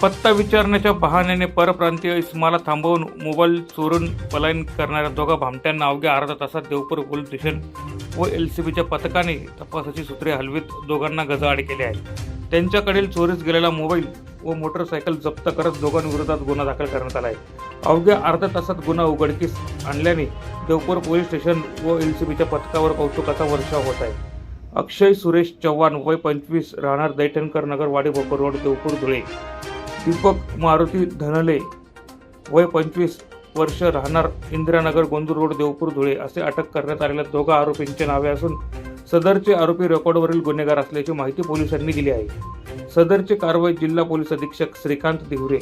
पत्ता विचारण्याच्या बहाण्याने परप्रांतीय इस्माला थांबवून मोबाईल चोरून पलायन करणाऱ्या दोघा भामट्यांना अवघ्या अर्धा तासात देवपूर पोलीस स्टेशन व LCBच्या पथकाने तपासाची सूत्रे हलवीत दोघांना गजाआड केले आहे. त्यांच्याकडील चोरीस गेलेला मोबाईल व मोटरसायकल जप्त करत दोघांविरोधात गुन्हा दाखल करण्यात आला आहे. अवघ्या अर्ध्या तासात गुन्हा उघडकीस आणल्याने देवपूर पोलीस स्टेशन व LCBच्या पथकावर कौतुकाचा वर्षाव होत आहे. अक्षय सुरेश चव्हाण वय 25 राहणार दैठणकर नगर वाडी भोकर रोड देवपूर धुळे. दीपक मारुती धनले वय 25 वर्ष राहणार इंदिरानगर गोंदूर रोड देवपूर धुळे असे अटक करण्यात आलेल्या दोघा आरोपींचे नावे असून सदरचे आरोपी रेकॉर्डवरील गुन्हेगार असल्याची माहिती पोलिसांनी दिली आहे. सदरची कारवाई जिल्हा पोलीस अधीक्षक श्रीकांत दिहुरे,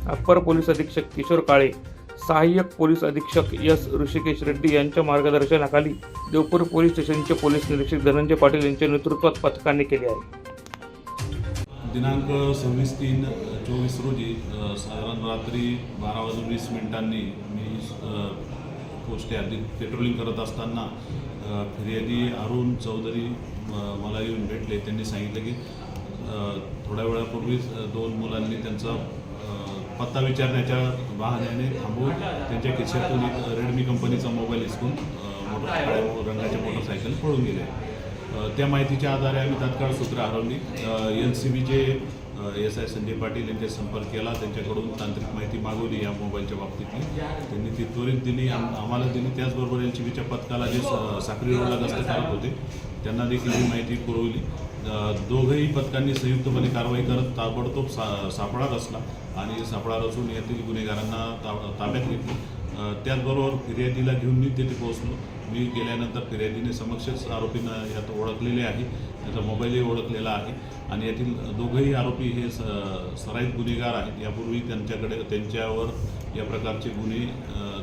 अप्पर पोलीस अधीक्षक किशोर काळे, सहाय्यक पोलीस अधीक्षक S ऋषिकेश रेड्डी यांच्या मार्गदर्शनाखाली देवपूर पोलीस स्टेशनचे पोलीस निरीक्षक धनंजय पाटील यांच्या नेतृत्वात पथकाने केले आहे. दिनांक 26/3/24 रोजी साधारण रात्री 12:20 मी पोस्ट यादीत पेट्रोलिंग करत असताना फिर्यादी अरुण चौधरी मला येऊन भेटले. त्यांनी सांगितलं की थोड्या वेळापूर्वीच दोन मुलांनी त्यांचा पत्ता विचारण्याच्या बहाण्याने थांबवून त्यांच्या खिशातून एक रेडमी कंपनीचा मोबाईल हिसकून रंगाच्या मोटरसायकल पळून गेले. त्या माहितीच्या आधारे आम्ही तात्काळ सूत्र हरवली. LCBचे SI संजय पाटील यांचे संपर्क केला. त्यांच्याकडून तांत्रिक माहिती मागवली या मोबाईलच्या बाबतीतली. त्यांनी ती त्वरित दिली, आम्हाला दिली. त्याचबरोबर LCBच्या पथकाला जे साक्री रोडला गस्त करत होते त्यांना देखील ही माहिती पुरवली. दोघंही पथकांनी संयुक्तपणे कारवाई करत ताबडतोब सापळा रचला आणि सापळा रचून यातील गुन्हेगारांना ताब्यात घेतले. त्याचबरोबर फिर्यादीला घेऊन मी तिथे पोहोचलो. मी गेल्यानंतर फिर्यादीने समक्षच आरोपींना यात ओळखलेले आहे, त्याचा मोबाईलही ओळखलेला आहे आणि यातील दोघंही आरोपी हे सराईत गुन्हेगार आहेत. यापूर्वी त्यांच्यावर या प्रकारचे गुन्हे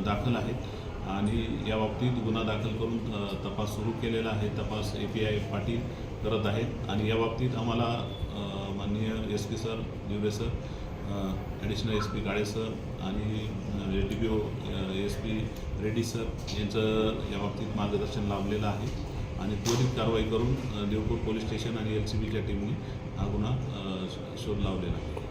दाखल आहेत आणि याबाबतीत गुन्हा दाखल करून तपास सुरू केलेला आहे. तपास API पाटील करत आहेत आणि याबाबतीत आम्हाला माननीय SP sir दिवरे sir, additional SP काळे सर आणि DPO SP रेड्डी सर यांचं याबाबतीत मार्गदर्शन लाभलेलं आहे आणि त्वरित कारवाई करून देवपूर पोलीस स्टेशन आणि LCBच्या टीमने हा गुन्हा शोध लावलेला आहे.